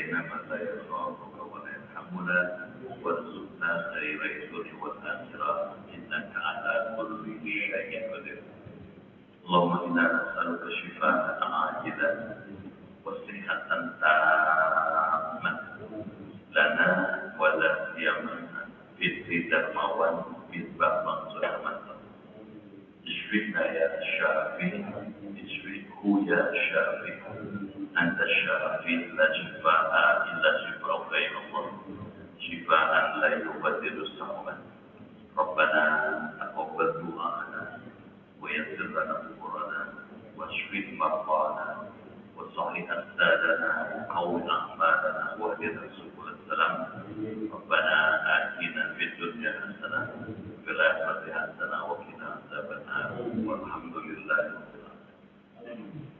إلينا من لا يخافك ولا يرحمنا وارزقنا خير الدنيا والآخرة إنك على كل شيء قدير. اللهم إنا نسألك شفاء عاجلا وصحة تامة لنا ولا سيما في الدرموان بالباب منصور اشفنا يا شافي اشفه يا شافي أنت الشافي لا شفاء إلا شفاء غير الله شفاء لا يبدل سقما. ربنا تقبل دعاءنا ويسر لنا أمورنا واشف مرضانا وصحح أجسادنا وقوي أعمالنا واهدنا سبل السلام. ربنا آتنا في الدنيا حسنة وفي الآخرة حسنة وقنا عذاب النار والحمد لله رب العالمين.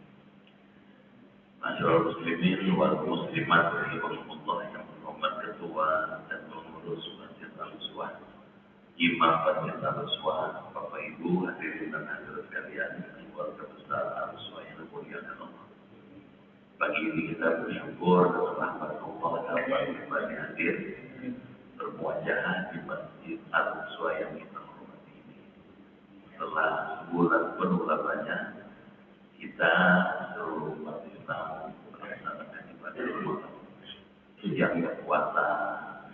Masyaallah muslimin wal muslimat rahimakumullah yang berhormat ketua dan pengurus Masjid Al-Uswah, Imam Masjid Al-Uswah, Bapak Ibu hadirin dan hadirat sekalian, keluarga besar Al-Uswah yang dimuliakan Allah. Pagi ini kita bersyukur atas rahmat Allah dapat kembali hadir bermuajah di Masjid Al-Uswah yang kita hormati ini. Setelah sebulan penuh lamanya kita seluruh umat Islam melaksanakan ibadah Ramadan. Siangnya puasa,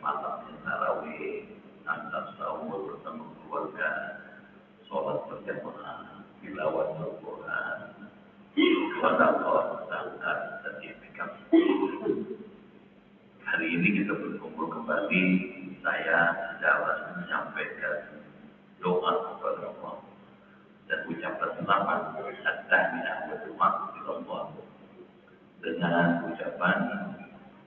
malamnya tarawih, antar sahur bersama keluarga, sholat berjamaah, tilawah Al-Quran, sedekah, zakat, dan i'tikaf. Hari ini kita berkumpul kembali. Saya secara menyampaikan doa kepada Allah dan ucapan selamat at-tahmiyah wa du'a dengan ucapan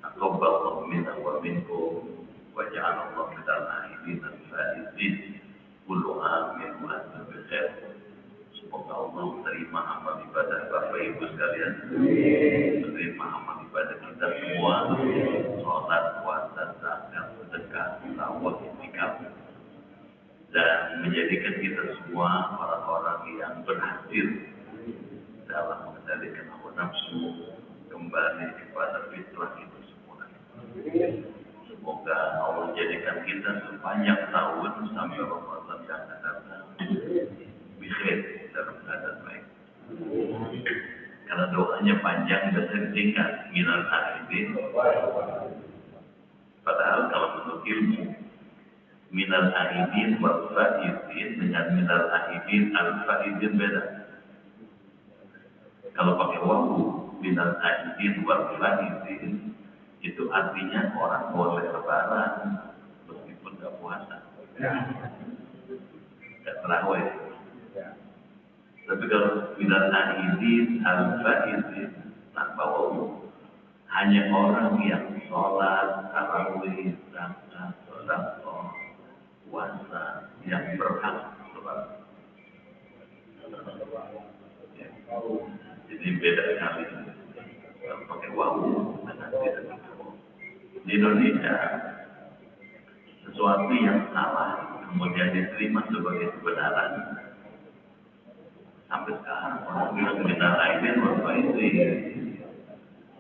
taqabbalallahu minna wa minkum wa ja'alallahu minal aidin al-faizin kullu amin wa antum bi khair. Semoga Allah menerima amal ibadah Bapak Ibu sekalian, menerima amal ibadah kita semua, sholat, puasa, zakat, sedekah, tilawah, i'tikaf, dan menjadikan kita semua orang-orang yang berhasil dalam mengendalikan hawa nafsu kembali kepada fitrah itu semua. Semoga Allah menjadikan kita sepanjang tahun sampai Ramadan yang akan datang bikhair dalam keadaan baik. Karena doanya panjang dan singkat, minal aidin. Padahal kalau menurut ilmu minal aidin wal faizin dengan minal aidin al faizin beda. Kalau pakai wawu minal aidin wal faizin itu artinya orang boleh lebaran meskipun nggak puasa, nggak terawih. Tapi kalau minal aidin al faizin tanpa wawu hanya orang yang sholat, tarawih, zakat, sedekah, puasa yang berhak lebaran. Jadi beda sekali kalau pakai wawu dengan tidak pakai wawu. Di Indonesia sesuatu yang salah kemudian diterima sebagai kebenaran. Sampai sekarang orang bilang minal aidin wal faizin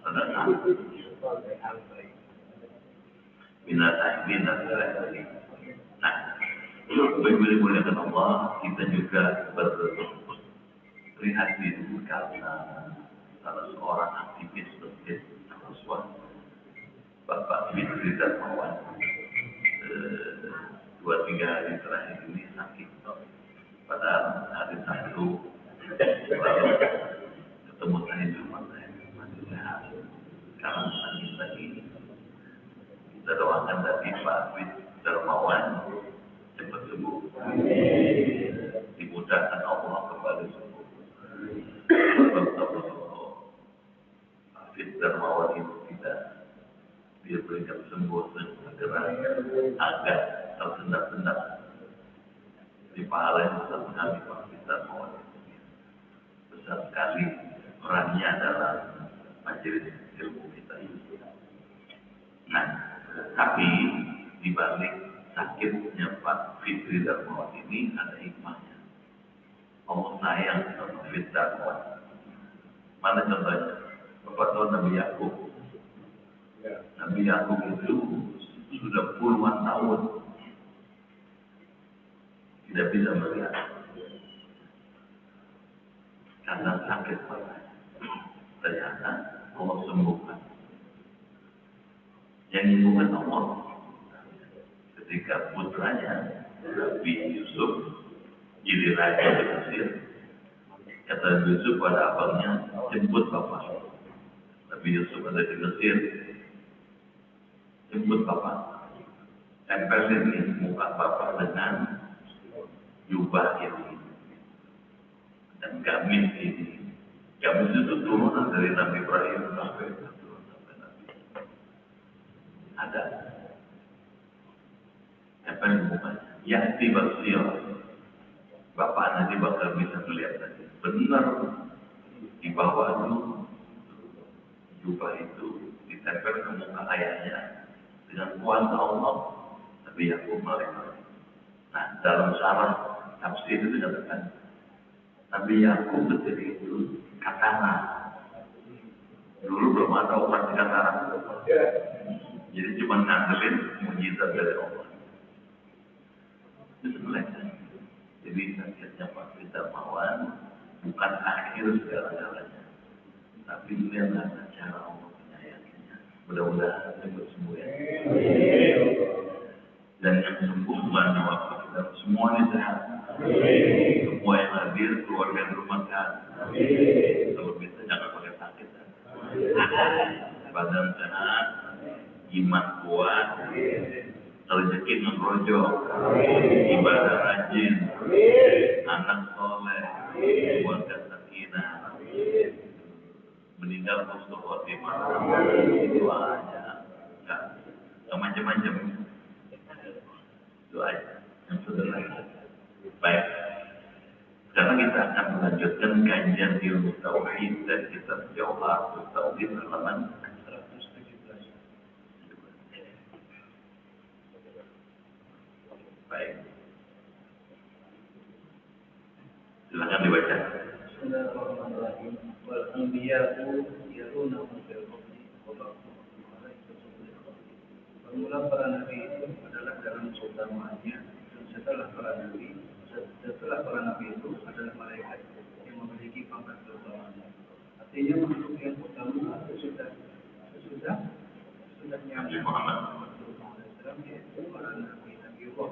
sedekah. Minal aidin wal faizin. Nah, boleh-boleh Allah, kita juga berprihatin karena salah seorang aktivis Masjid Al-Uswah, Bapak Fitri Darmawan, 2-3 hari terakhir ini sakit. Padahal hari Sabtu lalu ketemu saya di rumah saya, masih sehat. Sekarang sakit lagi. Kita doakan dari Pak Fitri Darmawan cepat sembuh, dimudahkan Allah kembali sembuh. Fit Darmawan itu tidak dia berikan sembuh segera agar tersendat-sendat di pahala yang besar sekali Pak Fit Darmawan itu besar sekali perannya dalam majelis ilmu kita ini. Nah, tapi di balik sakitnya Pak Fitri Darmawan ini ada hikmahnya. Allah sayang sama Fitri Darmawan. Mana contohnya? Bapak tahu Nabi Yakub. Nabi Yakub itu sudah puluhan tahun tidak bisa melihat karena sakit parah. Ternyata Allah sembuhkan. Yang menyembuhkan Allah ketika putranya Nabi Yusuf jadi raja di Mesir. Kata Yusuf pada abangnya, jemput bapak. Nabi Yusuf ada di Mesir, jemput bapak. Tempelin nih muka bapak dengan jubah ini dan gamis ini. Gamis itu turunan dari Nabi Ibrahim sampai Nabi. Ada. Tempelin mukanya. Yahti basir. Bapak nanti bakal bisa melihat tadi. Benar di bawah itu jubah itu ditempel ke muka ayahnya dengan kuasa Allah. Tapi Yakub mereka. Nah, dalam syarah tafsir itu dikatakan Nabi Yakub ketika itu katana. Dulu belum ada operasi katana. Jadi cuma ngandelin mujizat dari Allah. Itu selesai. Jadi sakitnya Pak Darmawan bukan akhir segala-galanya, tapi ini adalah cara Allah menyayanginya. Mudah-mudahan sembuh sembuh ya. Dan yang sembuh bukan cuma kita, semuanya sehat. Semua yang hadir keluarga di rumah sehat. Kalau bisa jangan pakai sakit. Badan sehat, iman kuat, rezeki ngerojo, ibadah rajin, anak soleh, keluarga sakinah, meninggal husnul khotimah. Itu aja, nggak macam-macam. Itu aja yang sederhana. Baik, sekarang kita akan melanjutkan kajian ilmu tauhid dan kitab Jauharatul Tauhid halaman 117. Baik, silakan dibaca. Bismillahirrahmanirrahim. Wal anbiya'u yaruna fil ardi wa ba'dhum malaikatun fil ardi. Bermula para nabi itu adalah dalam keutamaannya, dan setelah para nabi itu adalah malaikat yang memiliki pangkat keutamaan. Artinya makhluk yang utama sesudahnya Muhammad yaitu para nabi Allah.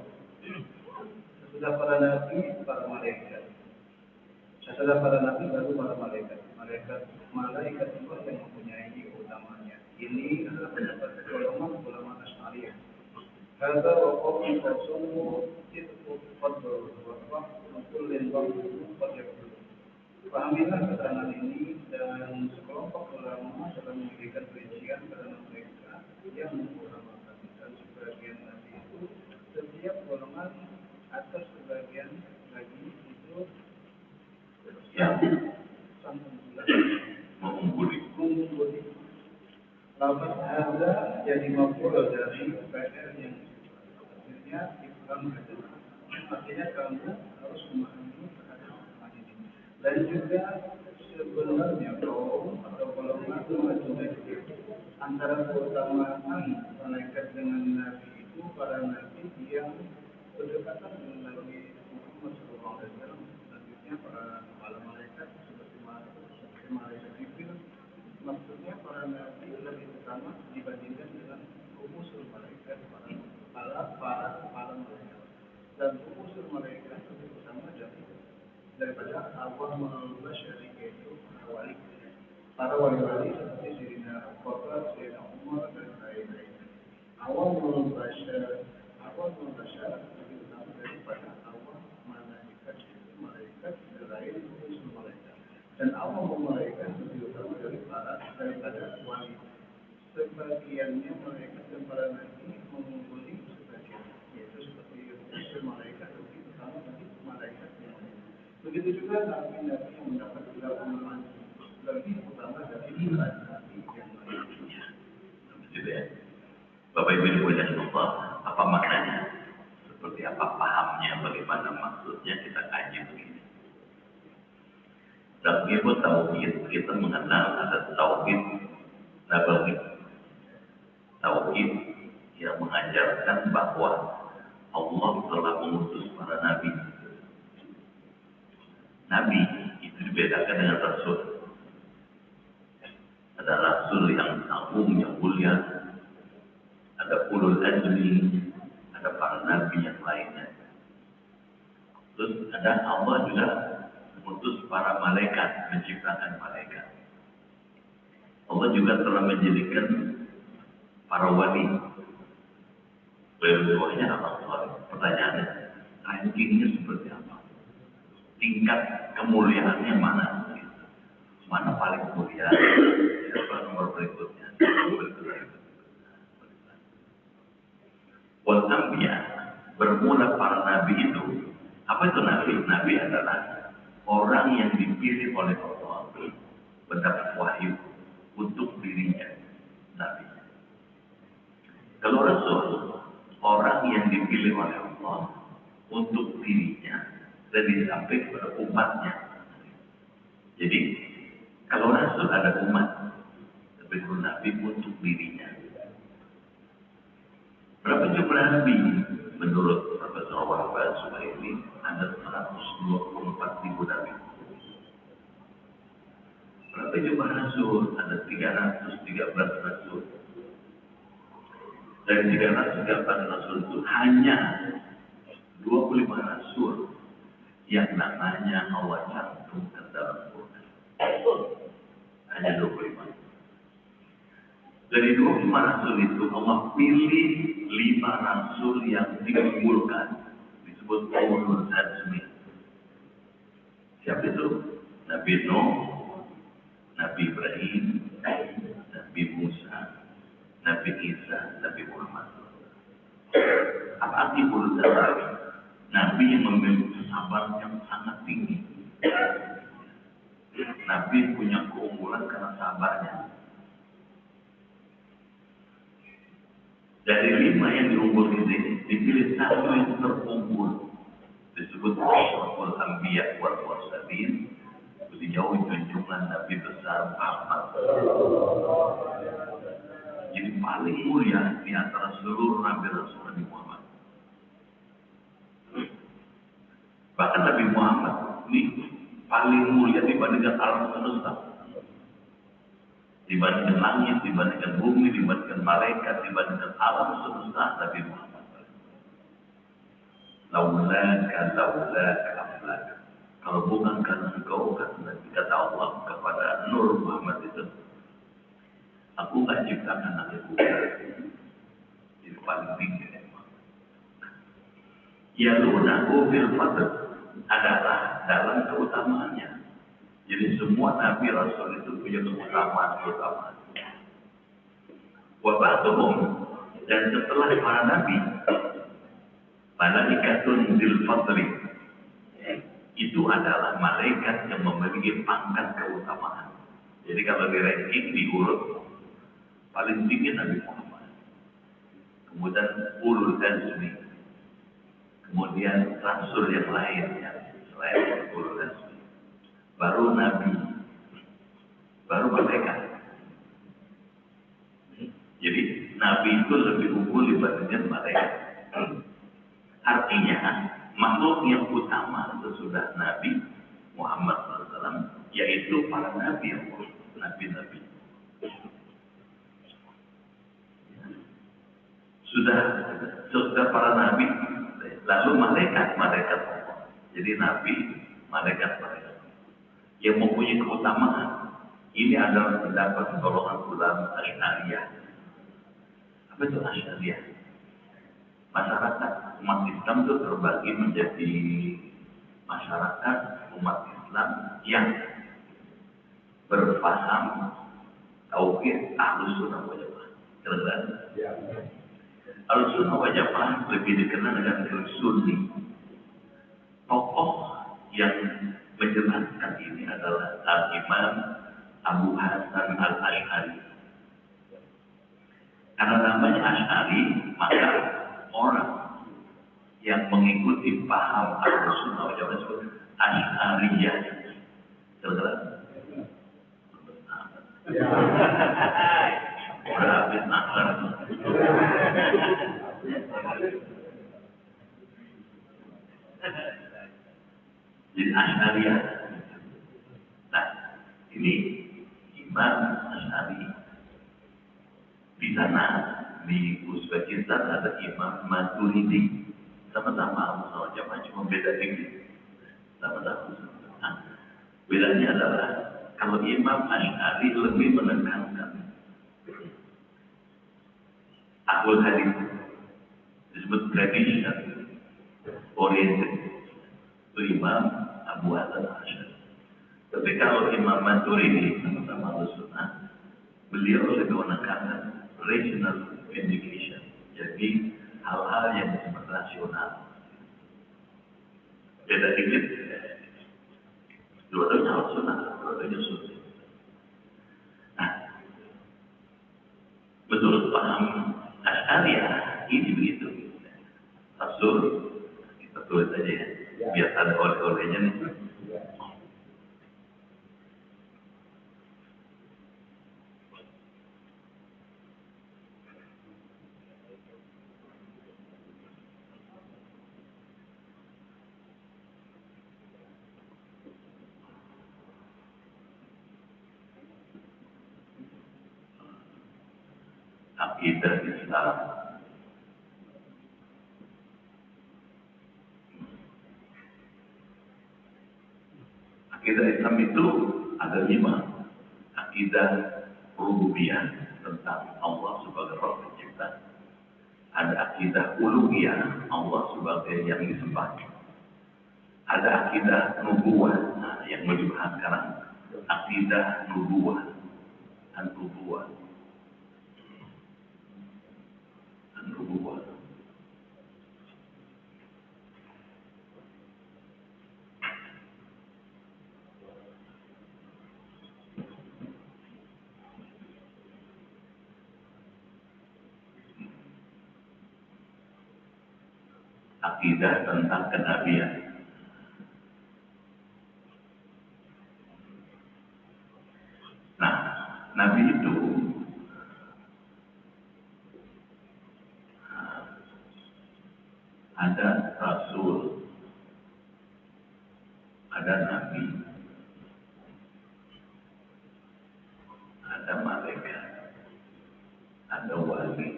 Sesudah para nabi, para malaikat. Setelah para nabi baru para malaikat. Malaikat Allah yang mempunyai keutamaannya. Ini adalah pendapat ulama Asy'ariyah. Hadza wa qawlu rasulullah itu fadl wa kullin fadl. Pahamilah keterangan ini dan sekelompok ulama dalam memberikan perincian karena mereka yang mengutamakan dan sebagian nabi itu setiap golongan atau sebagian lagi itu yang sambung mengungguli. Lalu ada jadi maf'ul dari fa'il yang artinya Islam adalah artinya kamu harus memahami terhadap ini. Dan juga sebenarnya kaum atau golongan antara keutamaan malaikat dengan nabi itu para nabi yang berdekatan dengan Nabi Muhammad SAW. Selanjutnya para malaikat seperti malaikat Jibril. Maksudnya para nabi lebih utama dibandingkan dengan usul malaikat para malaikat. Dan usul malaikat lebih utama daripada awam al-basyari, yaitu para wali seperti Sayyidina Abu Bakar, Sayyidina Umar dan lain-lain. Awam al-basyar lebih utama daripada awam malaikat, yaitu malaikat selain usul malaikat. Dan awam malaikat lebih utama daripada wali. Sebagiannya malaikat dan para nabi mengungguli sebagian, yaitu seperti usul malaikat lebih utama dari malaikat yang lain. Begitu juga nabi-nabi yang mendapat keutamaan lebih utama dari nabi yang lain. Begitu ya. Bapak Ibu dimuliakan Allah, apa maknanya? Seperti apa pahamnya, bagaimana maksudnya, kita kaji begini. Dalam ilmu tauhid kita mengenal ada tauhid nabawi. menjelaskan bahwa Allah telah mengutus para nabi. Nabi itu dibedakan dengan rasul. Ada rasul yang agung, yang mulia, ada ulul azmi, ada para nabi yang lainnya. Terus ada Allah juga mengutus para malaikat, menciptakan malaikat. Allah juga telah menjadikan para wali. Beliau-beliaunya apa? Pertanyaannya, rankingnya seperti apa? Tingkat kemuliaannya mana? Mana paling mulia? Siapa nomor berikutnya? Wal anbiya, bermula para nabi itu. Apa itu nabi? Nabi adalah orang yang dipilih oleh Allah mendapat wahyu untuk dirinya. Nabi. Kalau rasul, orang yang dipilih oleh Allah untuk dirinya dan disampaikan kepada umatnya. Jadi, kalau rasul ada umat, tapi kalau nabi untuk dirinya. Berapa jumlah nabi? Menurut Profesor Wahbah Suhaili ada 124.000 nabi. Berapa jumlah rasul? Ada 313 rasul. Dari 313 rasul itu hanya 25 rasul yang namanya Allah cantumkan dalam Quran. Hanya 25. Dari 25 rasul itu Allah pilih 5 rasul yang diunggulkan, disebut ulul azmi. Siapa itu? Nabi Nuh, Nabi Ibrahim, Nabi Musa, Nabi Isa, Nabi Muhammad. Apa arti ulul azmi? Nabi yang memiliki kesabaran yang sangat tinggi. Nabi punya keunggulan karena sabarnya. Dari 5 yang diunggul ini, dipilih satu yang terunggul. Disebut Asyraful Anbiya wal Mursalin. Beliau junjungan Nabi besar Muhammad. Jadi paling mulia di antara seluruh Nabi Rasul Nabi Muhammad. Bahkan Nabi Muhammad ini paling mulia dibandingkan alam semesta. Dibandingkan langit, dibandingkan bumi, dibandingkan malaikat, dibandingkan alam semesta, Nabi Muhammad. Laulaka aflaka. Kalau bukan karena engkau, kata Allah kepada Nur Muhammad itu, aku tak ciptakan aku. Jadi paling tinggi. Ya lunahu fil fadl adalah dalam keutamaannya. Jadi semua Nabi Rasul itu punya keutamaan. Wabatuhum, dan setelah para Nabi, malaikatun bil fadli, itu adalah malaikat yang memiliki pangkat keutamaan. Jadi kalau di ranking diurut, paling tinggi Nabi Muhammad. Kemudian ulul azmi. Kemudian rasul yang lain selain ulul azmi. Baru Nabi, baru malaikat. Jadi Nabi itu lebih unggul dibandingkan malaikat. Artinya makhluk yang utama sesudah Nabi Muhammad SAW yaitu para Nabi Allah, Nabi-Nabi. Sudah para Nabi, lalu malaikat Allah. Jadi Nabi, malaikat. Yang mempunyai keutamaan. Ini adalah pendapat golongan ulama Asy'ariyah. Apa itu Asy'ariyah? Masyarakat umat Islam itu terbagi menjadi masyarakat umat Islam yang berpaham tauhid Ahlus Sunnah wal Jamaah. Kira-kira? Ahlus Sunnah wal Jamaah lebih dikenal dengan Sunni. Tokoh yang menjelaskan ini adalah Al-Imam Abu Hasan Al-Asy'ari. Karena namanya Asy'ari, maka orang yang mengikuti paham Ahlus-Sunnah wal Jamaah disebut Asy'ariyah. Jelas? Udah habis nakal. Jadi Asy'ariyah. Nah, ini Imam Asy'ari. Di sana di Uzbekistan ada Imam Maturidi. Sama-sama sama jamaah, cuma beda dikit. Sama-sama. Nah, bedanya adalah kalau Imam Asy'ari lebih menekankan ahlul hadis, disebut tradition oriented, itu Imam Abu Hasan Asy'ari. Tapi kalau Imam Maturidi sama-sama Ahlussunnah, beliau lebih menekankan rational education, jadi hal-hal yang bersifat rasional. Beda dikit, dua-duanya Ahlussunnah, dua-duanya Sunni. Nah, menurut paham Asy'ariyah ini begitu. Rasul, kita tulis aja ya, biar ada oleh-olehnya nih. Akidah Islam. Akidah Islam itu ada 5. Akidah rububiyah tentang Allah sebagai Rabb pencipta. Ada akidah uluhiyah, Allah sebagai yang disembah. Ada akidah nubuwah, yang melibatkan sekarang. Akidah nubuwah, an-nubuwah. An-nubuwah. Akidah tentang kenabian. Nah, Nabi itu ada Rasul, ada Nabi, ada malaikat, ada wali.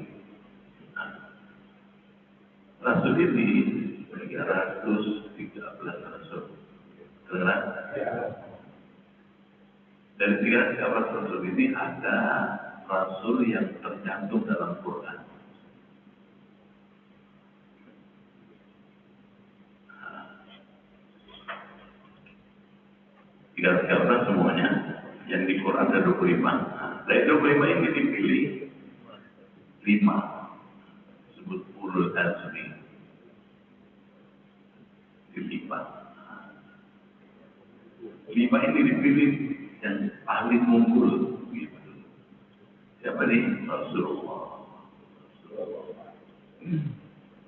Nah, Rasul ini 313 Rasul. Benar? Dari 313 Rasul ini ada Rasul yang tercantum dalam Quran. 313 semuanya, yang di Quran ada 25. Dari 25 ini dipilih 5, disebut ulul azmi, dilipat. 5 ini dipilih yang paling unggul. Siapa nih? Rasulullah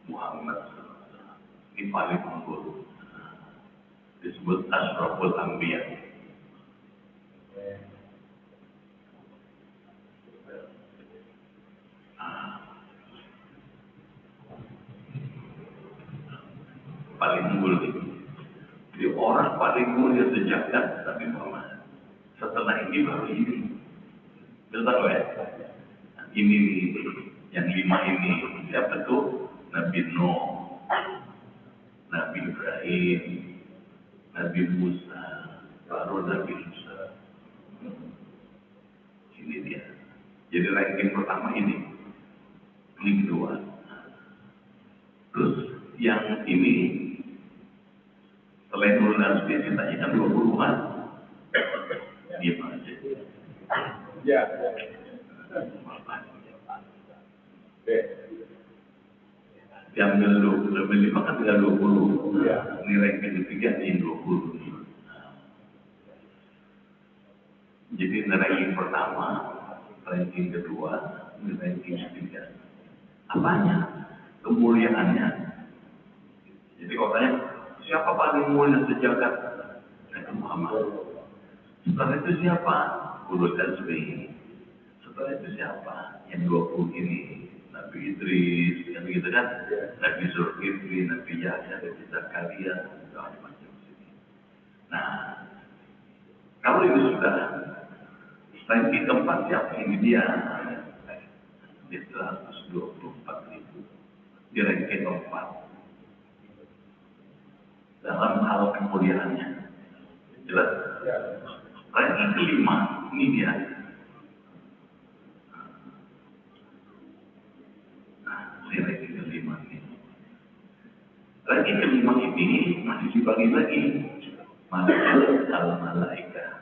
Muhammad. Ini paling unggul. Disebut Ashraful Anbiya. Paling unggul itu. Jadi orang paling mulia sejagat Nabi Muhammad. Setelah ini baru ini. Betul ya? Ini yang 5 ini. Siapa tuh? Nabi Nuh, Nabi Ibrahim, Nabi Musa, baru Nabi Musa. Ini dia. Jadi ranking pertama ini. Ini kedua. Terus yang ini selain ulul azmi ditanya kan 20-an. Diam aja. Ya. Diambil 25 kan tinggal 20. Ini ranking ketiga ini 20. Jadi ranking pertama, ranking kedua, ini ranking ketiga. Apanya? Kemuliaannya. Jadi kalau tanya, siapa paling mulia sejagat? Nabi Muhammad. Setelah itu siapa? Ulul azmi. Setelah itu siapa? Yang 20 ini. Nabi Idris, yang gitu kan? Nabi Zulkifli, Nabi Yahya, Nabi Zakaria, macam-macam. Nah, kalau ini sudah ranking keempat siapa ini dia? Di 124.000 di ranking keempat dalam hal kemuliaannya. Jelas? Ranking kelima ini dia. Nah, ini ranking kelima ini. Ranking kelima ini masih dibagi lagi. Malaikat al-malaikah.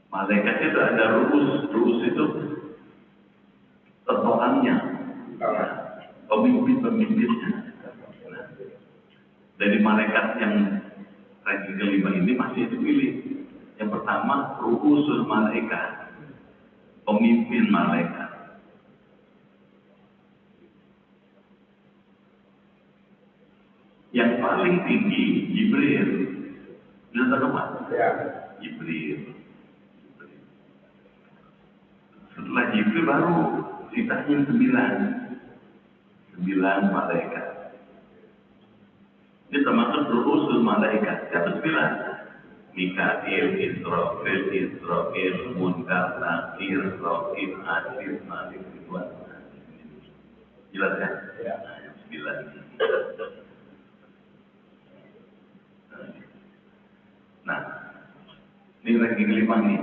Malaikat itu ada ruus itu tentokannya, pemimpin-pemimpinnya. Nah, dari malaikat yang ranking kelima ini masih dipilih. Yang pertama, ruusul malaikat, pemimpin malaikat. Yang paling tinggi Jibril. Bisa tahu ya. Jibril. Setelah Jibril baru sisanya 9 malaikat. Ini termasuk ruusul malaikat. Siapa 9? Mikail, Israfil, Munkar, Nakir, Raqib, Atid, Malik, Ridwan. Jelas kan? Ya. 9. Nah, ini ranking kelima nih.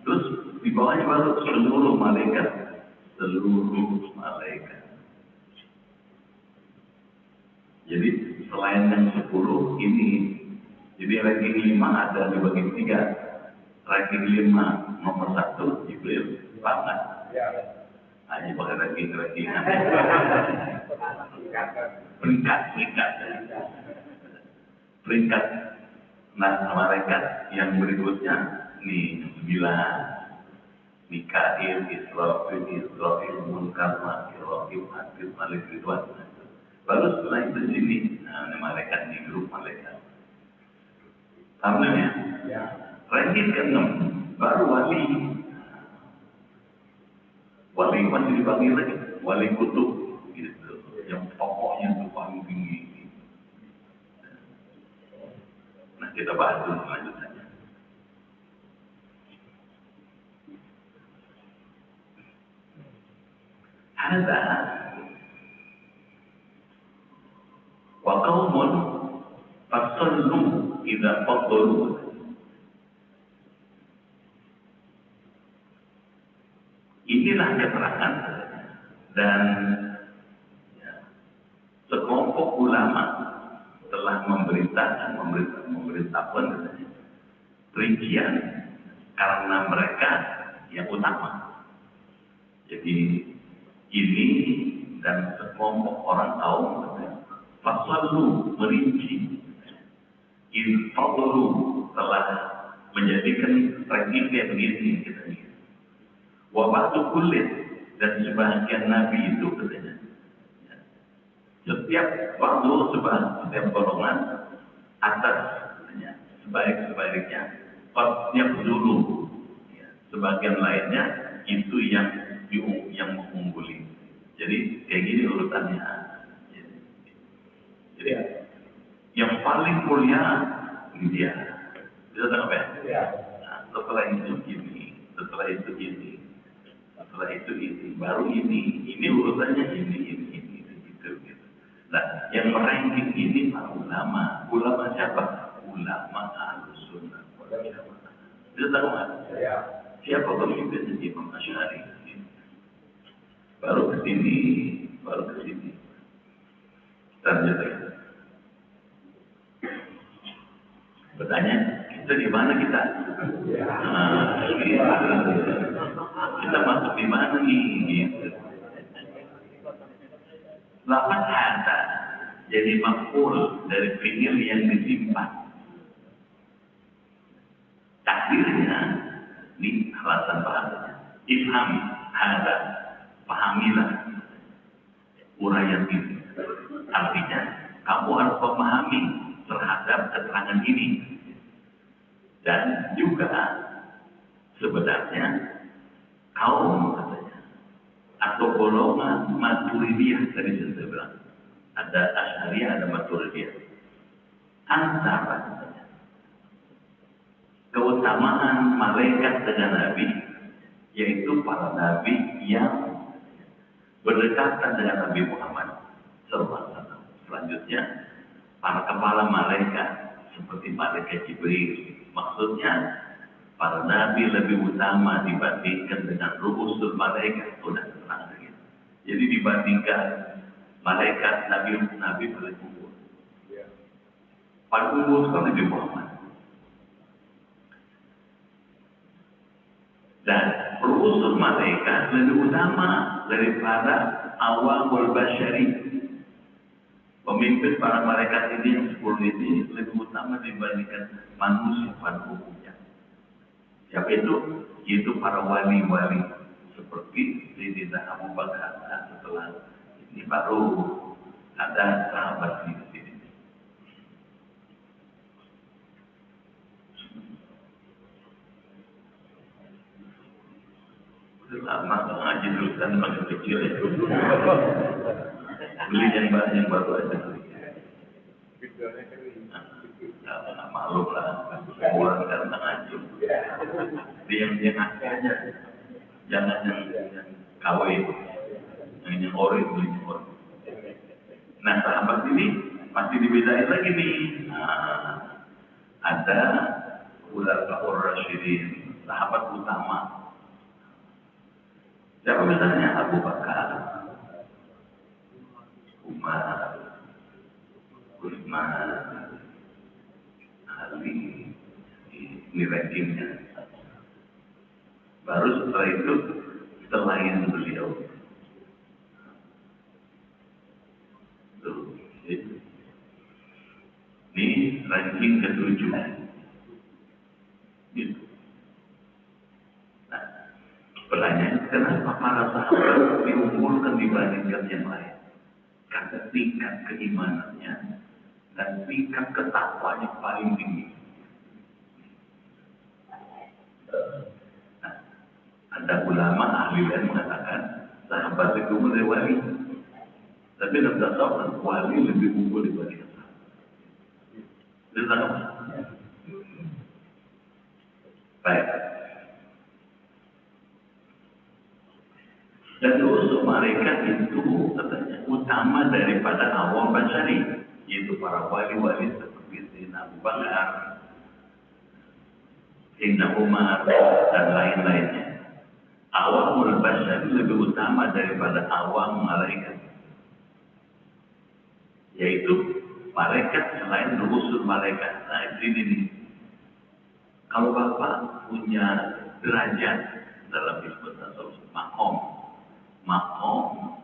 Terus di bawahnya baru seluruh malaikat. Jadi selain yang 10 ini, jadi ranking 5 ada dibagi 3. Ranking 5 nomor 1 Jibril banget. Nah, ini pakai ranking-rankingan. Peringkat. Nah, malaikat yang berikutnya nih 9. Mikail, Israfil, Munkar, Nakir, Raqib, Atid, Malik, Ridwan. Baru setelah itu sini, nah, malaikat di grup malaikat. Alhamdulillah. Ya. Ranking ke-6 baru wali. Wali masih dibagi lagi. Wali kutub, gitu. Yang pokoknya itu paling tinggi. Nah, kita bahas dulu selanjutnya. Ada wa qaumun fasallu idza fadalu. Inilah keterangan dan ya, sekelompok ulama telah memberitahukan rincian karena mereka yang utama. Jadi ini dan sekelompok orang kaum fasallu merinci infadlu telah menjadikan ranking begini kita ini. Wa ba'du kullin dan sebahagian nabi itu katanya. Setiap setiap golongan atas katanya sebaik-sebaiknya yang dulu ya, sebagian lainnya itu yang mengungguli. Jadi kayak gini urutannya. Jadi yang paling mulia dia. Bisa tahu apa ya? Nah, setelah itu ini, setelah itu ini, setelah itu ini, baru ini urutannya ini gitu. Nah, yang meranking ini para ulama. Ulama siapa? Ulama Ahlussunnah wal Jamaah. Bisa tahu nggak? Ya. Siapa pemimpinnya? Imam Asy'ari. Baru ke sini. Lanjut ya. Bertanya, kita di mana kita? Nah, kita masuk di mana nih? Gitu. Lafaz hada jadi maf'ul dari fi'il yang disimpan. Takdirnya ini alasan pahamnya. Ifham hada, pahamilah uraian ini. Artinya kamu harus memahami terhadap keterangan ini. Dan juga sebenarnya kaum katanya atau golongan Maturidiyah tadi saya bilang ada Asy'ariyah, ada Maturidiyah. Antara keutamaan malaikat dengan nabi, yaitu para nabi yang berdekatan dengan Nabi Muhammad SAW. Selanjutnya, para kepala malaikat seperti malaikat Jibril. Maksudnya, para nabi lebih utama dibandingkan dengan ru'usul malaikat. Sudah tenang gitu. Jadi dibandingkan malaikat, nabi paling unggul. Paling unggul sekali Nabi Muhammad. Dan ru'usul malaikat lebih utama daripada awamul basyari. Pemimpin para malaikat ini yang 10 ini lebih utama dibandingkan manusia pada umumnya. Siapa itu? Yaitu para wali-wali seperti Sayyidina Abu Bakar. Nah, setelah ini baru ada sahabat di sini. Lama ngaji dulu kan masih kecil itu. Beli yang baru aja. Nah, malu lah, orang karena ngaji. Dia aja, jangan yang KW itu, yang ori beli ori. Nah, sahabat ini pasti dibedain lagi nih. Nah, ada Khulafaur Rasyidin, sahabat utama. Siapa misalnya? Abu Bakar, Umar, Utsman, Ali, ini rankingnya. Baru setelah itu, selain beliau. Ini ranking ke-7. Gitu. Nah, pertanyaan, kenapa para sahabat diunggulkan dibandingkan yang lain? Karena tingkat keimanannya dan tingkat ketakwanya paling tinggi. Nah, ada ulama ahli lain mengatakan sahabat itu mulai wali, tapi dalam tasawuf wali lebih unggul dibandingkan sahabat. Lihat baik. Dan usul mereka itu katanya utama daripada awam basyari, yaitu para wali-wali seperti Sayyidina Abu Bakar, Sayyidina Umar, dan lain-lainnya. Awamul basyari lebih utama daripada awam malaikat, yaitu malaikat selain usul malaikat. Nah, ini nih. Kalau Bapak punya derajat dalam disebut tasawuf makom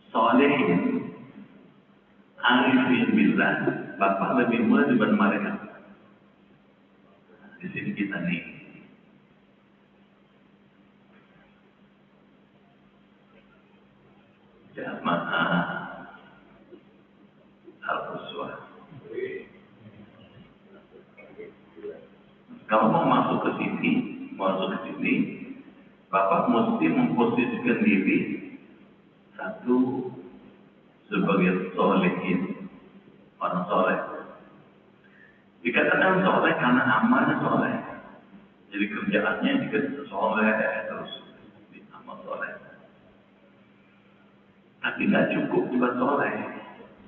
solehin arifin billah, Bapak lebih mulia dibanding malaikat. Di sini kita nih jamaah al-uswah. Kalau mau masuk ke sini, Bapak mesti memposisikan diri satu sebagai solehin, orang soleh. Dikatakan soleh karena amalnya soleh. Jadi kerjaannya dikatakan soleh terus amal soleh. Tapi nggak cukup juga soleh,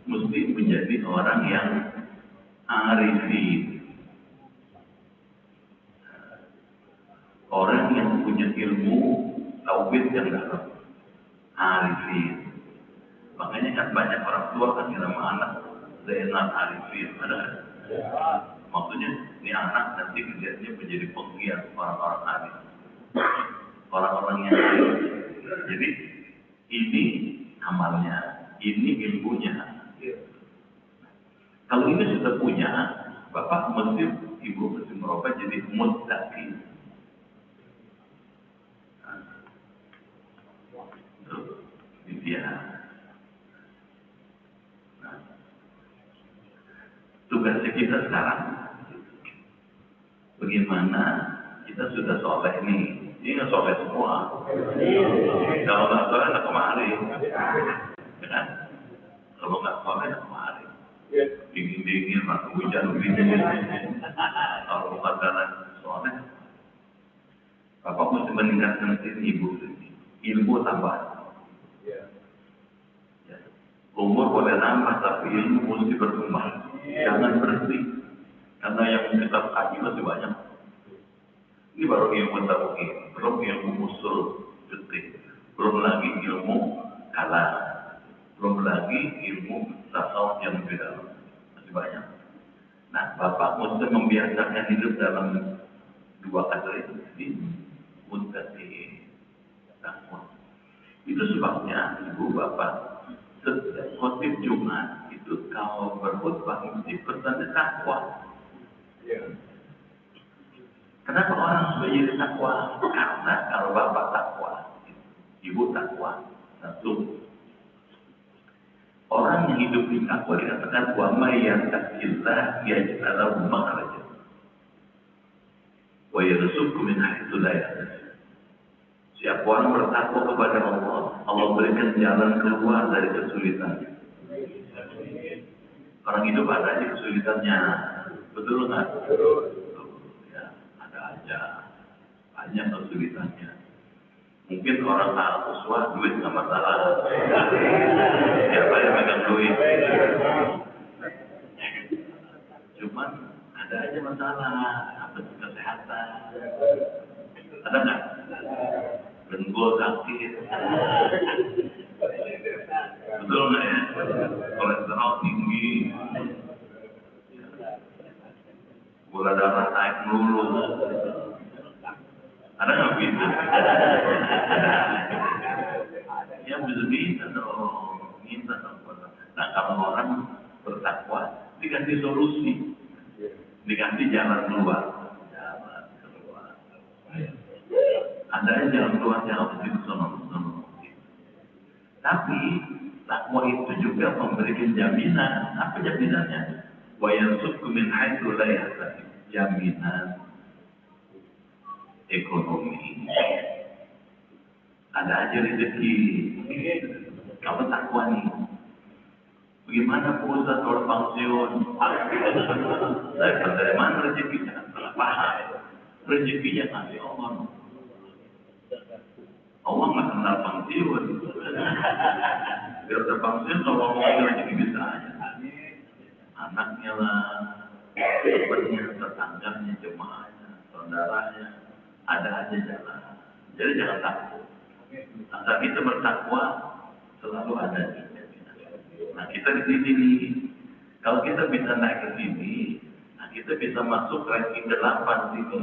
mesti menjadi orang yang arifin. Orang yang punya ilmu tauhid yang dalam, arifin. Makanya kan banyak orang tua kan nama anak Zainal Arifin, ada kan? Maksudnya ini anak nanti kerjanya menjadi penggiat orang-orang arif, orang-orang yang arif. Jadi ini amalnya, ini ilmunya. Kalau ini sudah punya, Bapak mesti, Ibu mesti merubah jadi muttaqin. Dia. Nah, tugasnya kita sekarang, bagaimana kita sudah soleh nih? Ini nggak soleh semua. Kalau nggak soleh nggak kemari, kan? Kalau nggak suami nak kemarin. Dingin-dingin, maka hujan dingin. Kalau bukan karena suami, Bapak mesti meningkatkan ibu ini. Ilmu tambah. Ya. Umur boleh nambah, tapi ilmu mesti berkembang. Jangan berhenti. Karena yang kita kaji masih banyak. Ini baru ilmu tauhid, belum ilmu usul fikih, belum lagi ilmu kalam, belum lagi ilmu tasawuf yang lebih dalam. Masih banyak. Nah, Bapak mesti membiasakan hidup dalam dua kata ini, muttaqi, takwa. Itu sebabnya Ibu Bapak setiap khotib Jumat itu kalau berkhutbah mesti pesannya takwa. Kenapa orang sudah jadi takwa? Karena kalau Bapak takwa, Ibu takwa, satu. Orang yang hidup di takwa dikatakan wa may yattaqillah yaj'al lahu makhraja wa yarzuqhu min haitsu la yahtasib. Siapa orang bertakwa kepada Allah, Allah berikan jalan keluar dari kesulitan. Orang hidup ada aja kesulitannya, betul nggak? Ya, ada aja, banyak kesulitannya. Mungkin orang uswah duit nggak masalah. Siapa yang megang duit? Cuman ada aja masalah, apa kesehatan. Ada nggak? Dengkul sakit. Betul nggak ya? Kolesterol tinggi. Gula darah naik melulu. Ada nggak begitu? Ya bisa dong, minta dong. Nah kalau orang bertakwa dikasih solusi, dikasih jalan keluar. Ada yang jalan keluar yang harus disono. Tapi takwa itu juga memberikan jaminan. Apa jaminannya? Wa yarzuqhu min haitsu la yahtasib. Jaminan ekonomi. Ada aja rezeki. Kalau takwa nih, bagaimana Ustaz kalau pensiun? Dari mana rezekinya? Paham? Rezekinya nanti Allah. Allah nggak kenal pensiun. Biar ada pensiun, kalau mau rezeki bisa aja. Anaknya lah, temannya, tetangganya, jemaahnya, saudaranya, ada aja jalan. Jadi jangan takut. Asal kita bertakwa, selalu ada di sini. Nah kita di sini nih, kalau kita bisa naik ke sini, nah kita bisa masuk ranking 8 sini.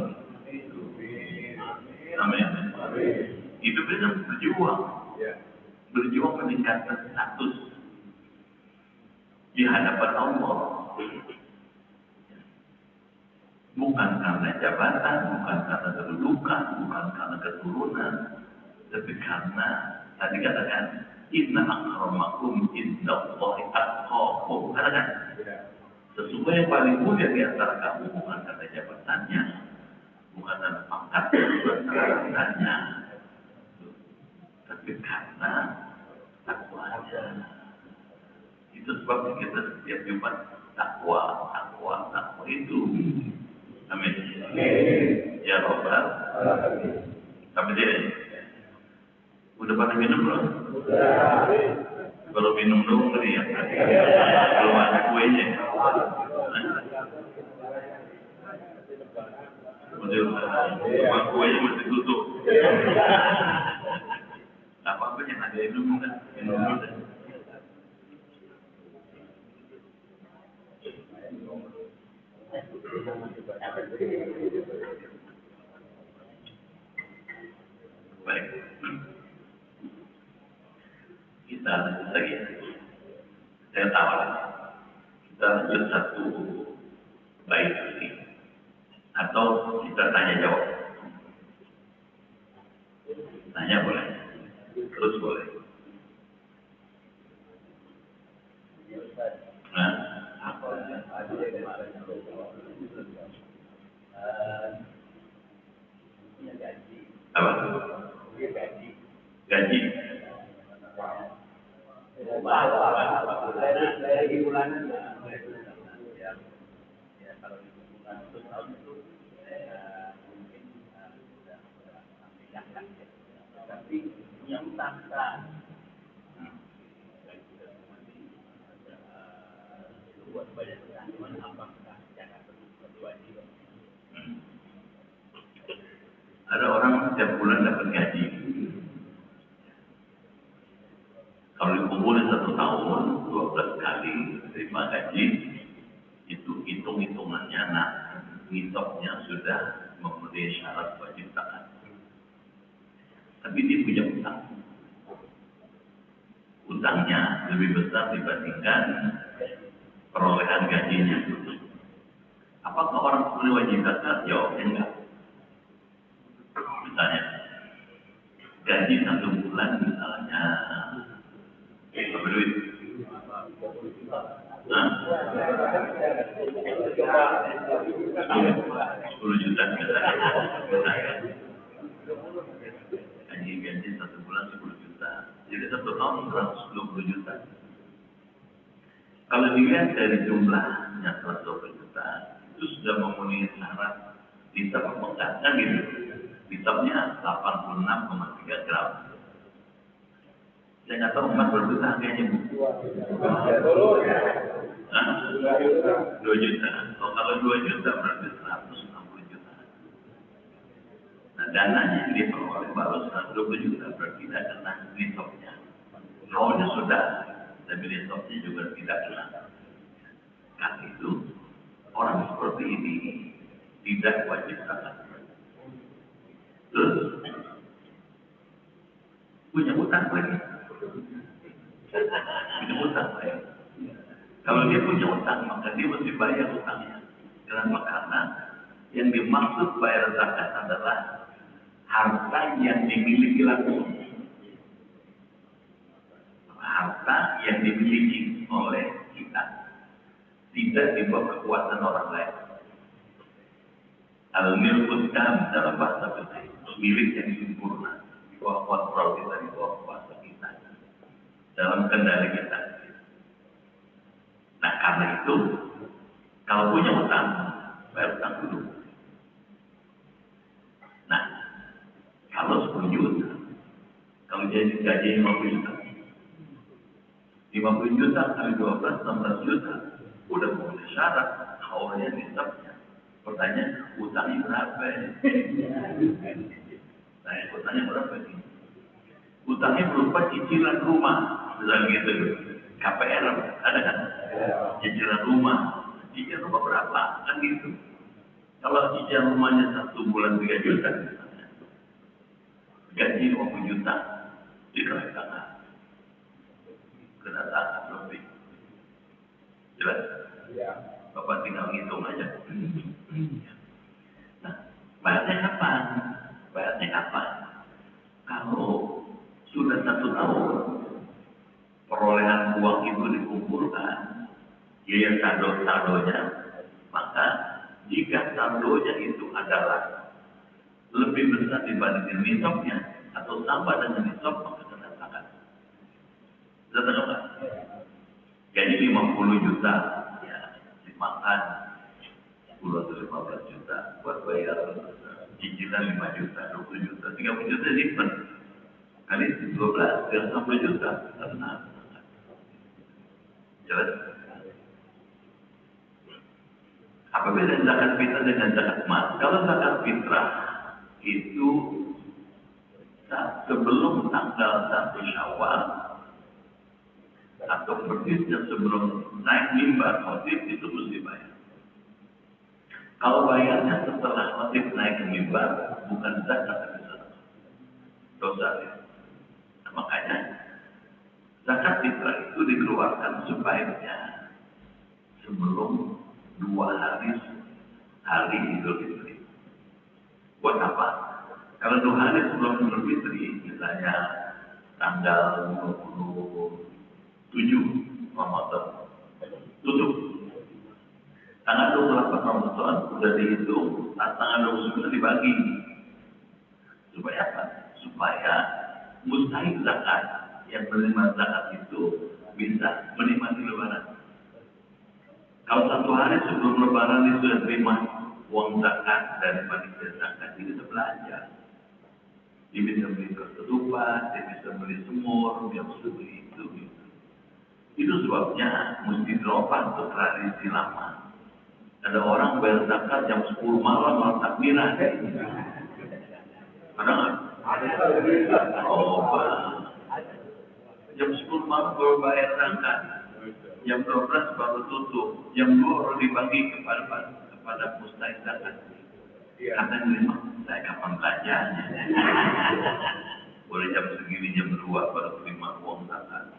Amin. Hidup itu berjuang meningkatkan status di hadapan Allah. Bukan karena jabatan, bukan karena kedudukan, bukan karena keturunan, tapi karena tadi katakan inna akramakum indallahi atqakum. Katakan sesungguhnya yang paling mulia di antara kamu bukan karena jabatannya, bukan karena pangkatnya, bukan karena hartanya, tapi karena takwanya. Itu sebabnya kita setiap Jumat takwa itu. Amin. Ya Rabbal. Tapi dia udah pada minum belum? Kalau minum dong tadi ya. Belum ada kuenya. Rumah kuenya masih tutup. Apa yang ada minum kan? Minum dulu. Baik. Kita lanjut lagi. Saya tahu kita lanjut satu bait ini. Atau kita tanya jawab. Tanya boleh. Terus boleh. Nah, apa? Gaji. Ada orang setiap bulan dapat gaji. Kalau dikumpulin 1 tahun, 12 kali terima gaji, itu hitung-hitungannya, nah, nisabnya sudah memenuhi syarat wajib zakat. Tapi dia punya utang. Utangnya lebih besar dibandingkan perolehan gajinya. Apakah orang seperti wajib zakat? Jawabnya enggak. Misalnya, gaji 1 bulan misalnya, berapa duit? Hah? 10 juta misalnya. Gaji 1 bulan 10 juta. Jadi 1 tahun 120 juta. Kalau dilihat dari jumlahnya 120 juta, itu sudah memenuhi syarat nisab apa enggak? Kan gitu. Nisabnya 86,3 gram. Saya nggak tahu emas berapa harganya, Bu. 2 juta. Kalau 2 juta berarti 160 juta. Nah, dananya yang diperoleh baru 120 juta, berarti tidak kena nisabnya. Awalnya sudah, tapi nisabnya juga tidak kena. Karena itu, orang seperti ini tidak wajib zakat. Terus, punya utang lagi. Punya utang lagi. Kalau dia punya utang, maka dia mesti bayar utangnya. Kenapa? Karena yang dimaksud bayar zakat adalah harta yang dimiliki langsung. Harta yang dimiliki oleh kita. Tidak di bawah kekuatan orang lain. Al-milkut tam dalam bahasa fikih, milik yang sempurna. Di bawah kontrol kita, di bawah kuasa kita. Dalam kendali kita. Nah, karena itu, kalau punya utang, bayar utang dulu. Nah, kalau 10 juta, kalau jadi gaji 50 juta, 50 juta kali 12, 16 juta, udah memenuhi syarat, awalnya nisabnya. Pertanyaan, utangnya berapa? Nah, utangnya berapa ini? Utangnya berupa cicilan rumah, misalnya gitu. KPR ada kan? Cicilan rumah. Cicilan rumah berapa? Kan gitu. Kalau cicilan rumahnya 1 bulan 3 juta, misalnya. Gaji 50 juta. Dikenakan tangan. Kena tangan lebih. Jelas? Bapak tinggal hitung aja. Nah, bayarnya kapan? Bayarnya kapan? Kalau sudah 1 tahun, perolehan uang itu dikumpulkan, ya saldo-saldonya, maka jika saldonya itu adalah lebih besar dibandingkan nisabnya atau sama dengan nisab, maka kena zakat. Zakat apa? Jadi 50 juta, ya dimakan 10 atau 15 juta buat bayar cicilan 5 juta, 20 juta, 30 juta simpan. Kali 12, 30 juta, karena jelas. Apa beda zakat fitrah dengan zakat mal? Kalau zakat fitrah itu sebelum tanggal 1 Syawal atau persisnya sebelum naik mimbar khotib itu mesti bayar. Kalau bayarnya setelah khotib naik ke mimbar, bukan zakat tapi sedekah. Dosa ya. Nah, makanya zakat fitrah itu dikeluarkan sebaiknya sebelum 2 hari Idul Fitri. Buat apa? Kalau 2 hari sebelum Idul Fitri, misalnya tanggal 27 Ramadan tutup. Tanggal 28 Ramadan sudah dihitung, tanggal 29 dibagi. Supaya apa? Supaya mustahik zakat yang menerima zakat itu bisa menikmati lebaran. Kalau 1 hari sebelum lebaran itu sudah terima uang zakat dari panitia zakat, dia bisa belanja. Dia bisa beli ketupat, dia bisa beli semur, dia bisa beli itu. Itu sebabnya mesti dirubah untuk tradisi lama. Ada orang bayar zakat jam 10 malam takbiran. Ada nggak? Oh, jam 10 malam baru bayar zakat. Jam 12 baru tutup. Jam 2 baru dibagi kepada mustahik zakat. Kata lima, saya kapan belanjanya? Boleh jam segini, jam 2 baru terima uang zakat.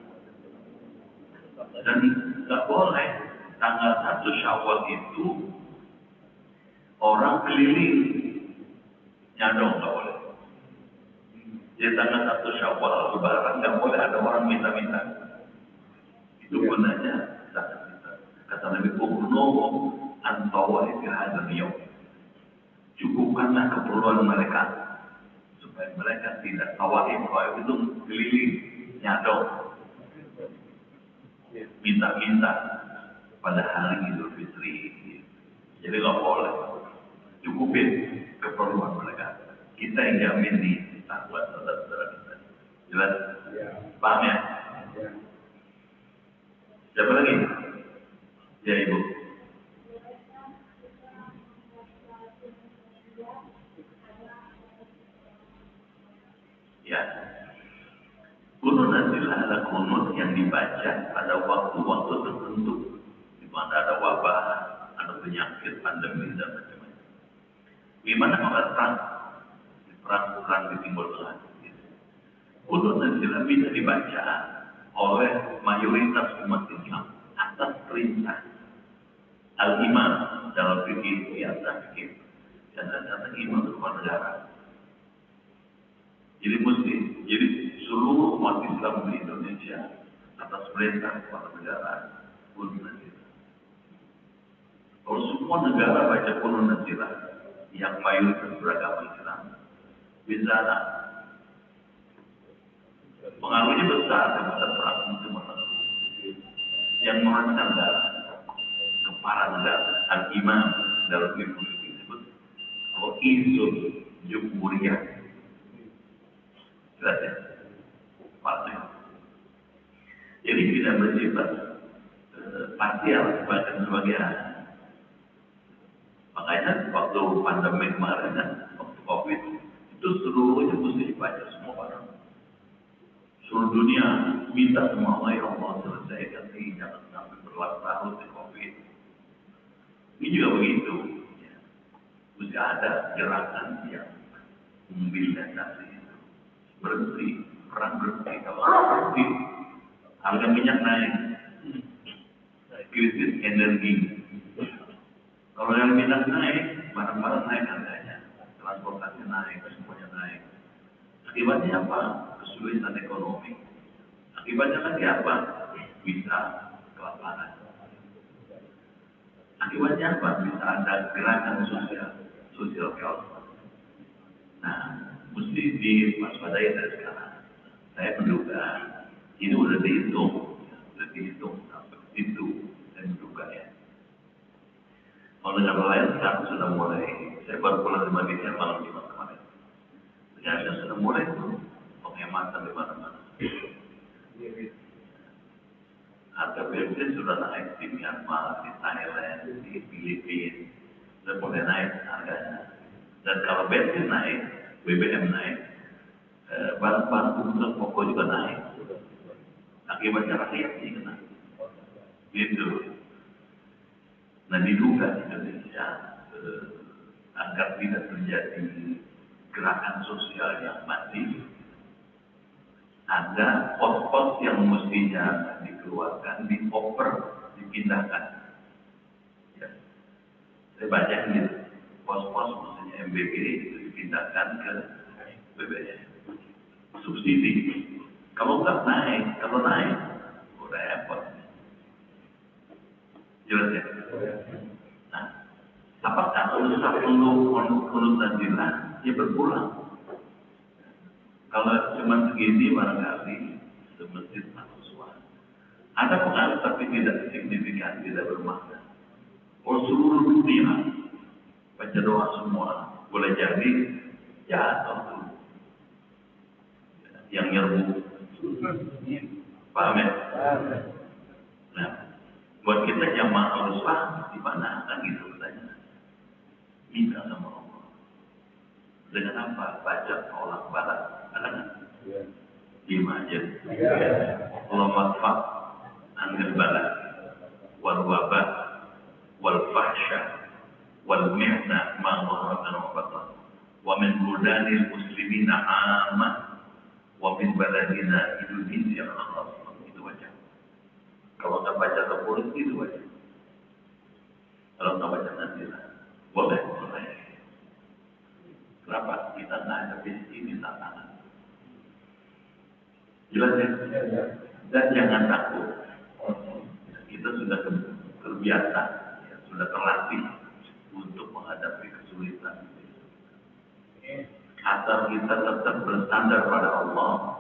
Dan nggak boleh tanggal 1 Syawal itu orang keliling nyadong, nggak boleh. Jadi tanggal 1 Syawal Lebaran nggak boleh ada orang minta-minta. Itu gunanya zakat kita. Kata Nabi, "Umnuhum antawa fi hadzal yaum." Cukupkanlah keperluan mereka supaya mereka tidak tawain itu keliling nyadong minta-minta pada hari Idul Fitri. Jadi nggak boleh, cukupin keperluan mereka. Kita yang jamin di buat saudara-saudara kita. Jelas? Paham ya? Siapa lagi? Ya Ibu. Ya. Kunut adalah ada kunut yang dibaca pada waktu-waktu tertentu. Di mana ada wabah, ada penyakit, pandemi dan macam-macam. Gimana kalau perang di Timur Tengah? Kunut adalah bisa dibaca oleh mayoritas umat Islam atas perintah al-imam dalam fikih biasa fikih. Kadang-kadang imam itu kepala negara. Jadi seluruh umat Islam di Indonesia atas perintah kepala negara kunut nazilah. Kalau semua negara baca kunut nazilah yang mayoritas beragama Islam, bisa pengaruhnya besar kepada perang Timur Tengah. Yang mengatakan darah kepala negara al-imam dalam ilmu disebut isul jumhuriyah. Jelas ya? Partai. Jadi tidak bersifat parsial sebagian. Makanya waktu pandemi kemarin dan waktu COVID itu seluruhnya mesti dibaca semua orang. Seluruh dunia minta sama Allah, ya Allah selesaikan ini, jangan sampai berlarut-larut di COVID. Ini juga begitu. Ya. Mesti ada gerakan yang memmobilisasi itu. Berhenti, perang berhenti. Kalau berhenti, harga minyak naik. Krisis energi. Kalau yang minyak naik, barang-barang naik harganya. Transportasi naik, semuanya naik. Akibatnya apa? Kesulitan ekonomi. Akibatnya lagi apa? Bisa kelaparan. Akibatnya apa? Bisa ada gerakan sosial chaos. Nah, mesti diwaspadai dari sekarang. Saya menduga ini udah dihitung sampai situ. Saya menduga ya. Kalau negara lain sekarang sudah mulai. Saya baru pulang dari Malaysia malam Jumat kemarin. Ternyata sudah mulai tuh penghematan di mana-mana. Harga bensin sudah naik di Myanmar, di Thailand, di Filipina, sudah mulai naik harganya. Dan kalau bensin naik, BBM naik, bahan-bahan kebutuhan pokok juga naik. Akibatnya rakyat ini kena. Gitu. Nah diduga Indonesia agar tidak terjadi gerakan sosial yang masif, ada pos-pos yang mestinya dikeluarkan, dioper, dipindahkan. Ya. Saya baca gitu, pos-pos mestinya MBG itu dipindahkan ke BBM. Subsidi. Kalau nggak naik, kalau naik, udah repot. Jelas ya? Nah, apakah usaha kunut nazilah? Ya berpulang. Kalau cuma segini barangkali semestinya satu suara. Ada pengaruh tapi tidak signifikan, tidak bermakna. Kalau seluruh dunia baca doa semua, boleh jadi jatuh tuh. Yang nyerbu. Paham ya? Nah, buat kita jamaah al-Islah di mana kan gitu katanya. Minta sama Allah. Dengan apa? Baca tolak barat. Ada nggak? Diam aja. Allah makfak anil balat wal wabah wal fahsya wal mi'na ma dhahara wa batan wa min bulanil muslimina amma wa min baladina Indonesia khas. Itu aja. Kalau nggak baca Al-Quran itu aja. Kalau nggak baca nantilah boleh. Kenapa? Kita nggak ada ini tantangan. Jelas ya? Dan jangan takut. Kita sudah terbiasa, ya, sudah terlatih untuk menghadapi kesulitan. Asal kita tetap bersandar pada Allah.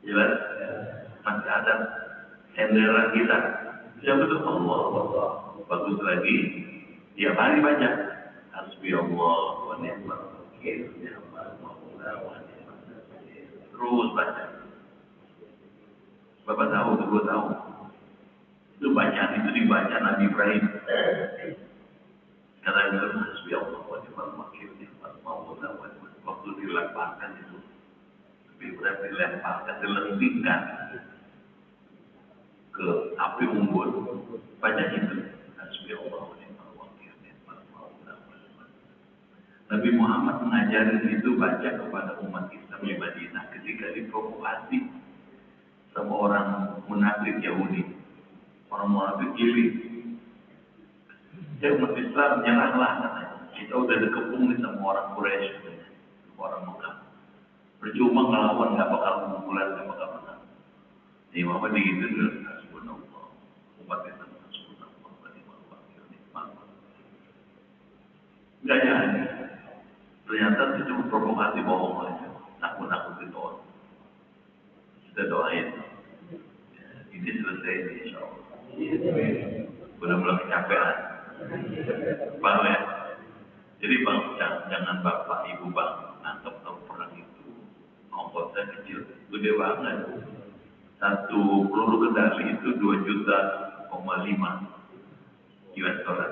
Jelas? Masih ada senderan kita. Ya betul Allah. Bagus lagi. Tiap hari baca. Hasbi Allah wa ni'mal wakil. Terus baca. Bapak tahu, Ibu tahu. Itu bacaan itu dibaca Nabi Ibrahim. Kata Ibrahim, Hasbi Allah wa ni'mal wakil. Waktu dilemparkan itu. Nabi Ibrahim dilemparkan, dilempingkan ke api unggun. Baca itu. Hasbi Allah wa ni'mal wakil. Nabi Muhammad mengajarin itu baca kepada umat Islam di Madinah ketika diprovokasi sama orang munafik Yahudi, orang munafik Jili. Ya umat Islam nyerahlah katanya. Kita udah dikepung nih sama orang Quraisy, sama orang Mekah. Percuma ngelawan, nggak bakal keunggulan, nggak bakal menang. Jadi Muhammad begitu dulu. Hasbunallah, umat Islam hasbunallah, wa ni'mal wakil, ni'mal. Nggak jadi. Ternyata itu cuma provokasi bohong aja, nakut-nakutin orang. Kita doain, ya, ini selesai insya Allah. Benar-benar kecapean, paham ya? Jadi bang, jangan bapak ibu bang nangkep kalau perang itu ongkosnya kecil, gede banget. Satu peluru kendali itu 2,5 juta US dollar.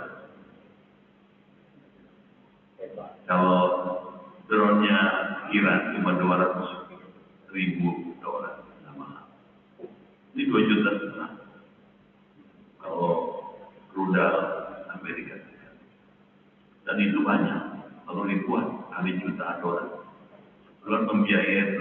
Kalau drone-nya Iran cuma 200.000 dolar sama. Ini 2,5 juta. Kalau rudal Amerika Serikat. Dan itu banyak. Kalau ribuan kali jutaan dolar. Belum membiayai